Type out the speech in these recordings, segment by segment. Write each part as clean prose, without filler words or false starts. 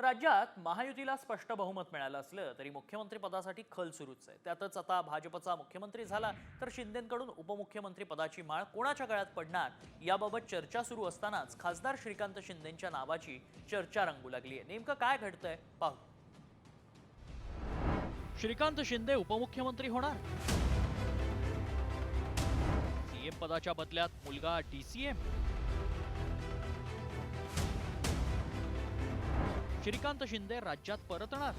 राज्यात महायुतीला स्पष्ट बहुमत मिळालं असलं तरी मुख्यमंत्री पदासाठी खल सुरूच आहे। त्यातच आता भाजपचा मुख्यमंत्री झाला तर शिंदेंकडून उपमुख्यमंत्री पदाची माळ कोणाच्या गळ्यात पडणार याबाबत चर्चा सुरू असतानाच खासदार श्रीकांत शिंदेंच्या नावाची चर्चा रंगू लागली आहे। नेमकं काय घडतंय पाहू। श्रीकांत शिंदे उपमुख्यमंत्री होणार? सीएम पदाच्या बदल्यात मुलगा डीसीएम? श्रीकांत शिंदे राज्यात परतणार?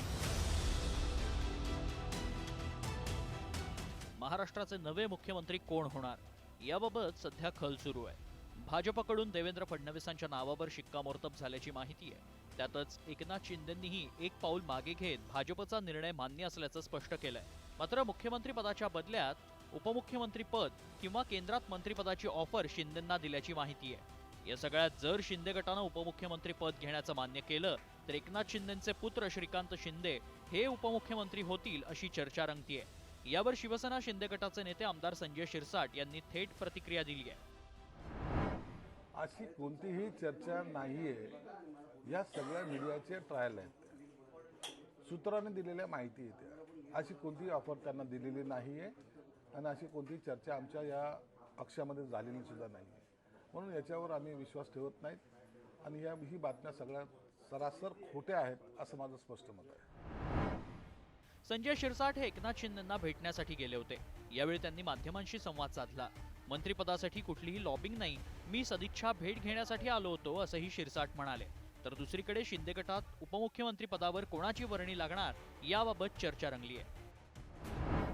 महाराष्ट्राचे नवे मुख्यमंत्री कोण होणार याबाबत सध्या खल सुरू आहे। भाजपकडून देवेंद्र फडणवीसांच्या नावावर शिक्कामोर्तब झाल्याची माहिती आहे। त्यातच एकनाथ शिंदेंनीही एक पाऊल मागे घेत भाजपचा निर्णय मान्य असल्याचं स्पष्ट केलंय। मात्र मुख्यमंत्री पदाच्या बदल्यात उपमुख्यमंत्री पद किंवा केंद्रात मंत्रिपदाची ऑफर शिंदेंना दिल्याची माहिती आहे। या सगळ्यात जर शिंदे गटानं उपमुख्यमंत्री पद घेण्याचं मान्य केलं तर एकनाथ शिंदेंचे पुत्र श्रीकांत शिंदे हे उपमुख्यमंत्री होतील अशी चर्चा रंगतीये। यावर शिवसेना शिंदे गटाचे नेते आमदार संजय शिरसाट यांनी थेट प्रतिक्रिया दिली आहे। अशी कोणतीही चर्चा नाहीये, या सगळ्या मीडियाचे ट्रायल आहेत, सूत्रांनी दिलेल्या माहिती आहे। अशी कोणतीही ऑफर त्यांना दिलेली नाहीये आणि अशी कोणतीही चर्चा आमच्या या पक्षामध्ये झालेली सुद्धा नाहीये। म्हणून याच्यावर आम्ही विश्वास ठेवत नाहीत आणि ही बातम्या सगळ्या सरासर खोट्या आहेत असं माझं स्पष्ट मत आहे। संजय शिरसाट हे एकनाथ शिंदेंना भेटण्यासाठी गेले होते। यावेळी त्यांनी माध्यमांशी संवाद साधला। मंत्रिपदासाठी कुठलीही लॉबिंग नाही, मी सदिच्छा भेट घेण्यासाठी आलो होतो असंही शिरसाट म्हणाले। तर दुसरीकडे शिंदे गटात उपमुख्यमंत्री पदावर कोणाची वर्णी लागणार याबाबत चर्चा रंगली आहे।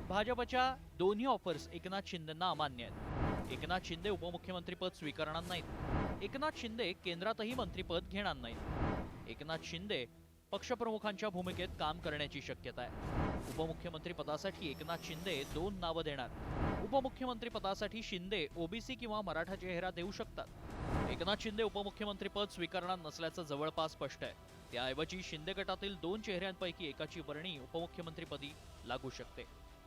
भाजपच्या दोन्ही ऑफर्स एकनाथ शिंदेंना अमान्य आहेत। एकनाथ शिंदे उपमुख्यमंत्रीपद स्वीकारणार नाहीत। एकनाथ शिंदे केंद्रातही मंत्रिपद घेणार नाहीत। एकनाथ शिंदे पक्षप्रमुखांच्या भूमिकेत काम करण्याची शक्यता आहे। उपमुख्यमंत्री पदासाठी एकनाथ शिंदे दोन नावं देणार। उपमुख्यमंत्री पदासाठी शिंदे ओबीसी किंवा मराठा चेहरा देऊ शकतात। एकनाथ शिंदे उपमुख्यमंत्री पद स्वीकारणार नसल्याचं जवळपास स्पष्ट आहे। त्याऐवजी शिंदे गटातील दोन चेहऱ्यांपैकी एकाची वर्णी उपमुख्यमंत्रीपदी लागू शकते।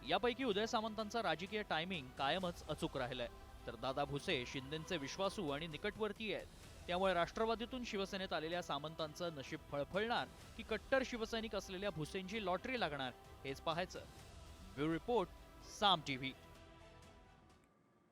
यापैकी उदय सामंतांचा राजकीय टायमिंग कायमच अचूक राहिलाय, तर दादा भुसे शिंदेंचे विश्वासू आणि निकटवर्ती आहेत। त्यामुळे राष्ट्रवादीतून शिवसेनेत आलेल्या सामंतांचं नशीब फळफळणार की कट्टर शिवसैनिक असलेल्या भुसेंची लॉटरी लागणार हेच पाहायचं। ब्युरो रिपोर्ट, साम टीव्ही।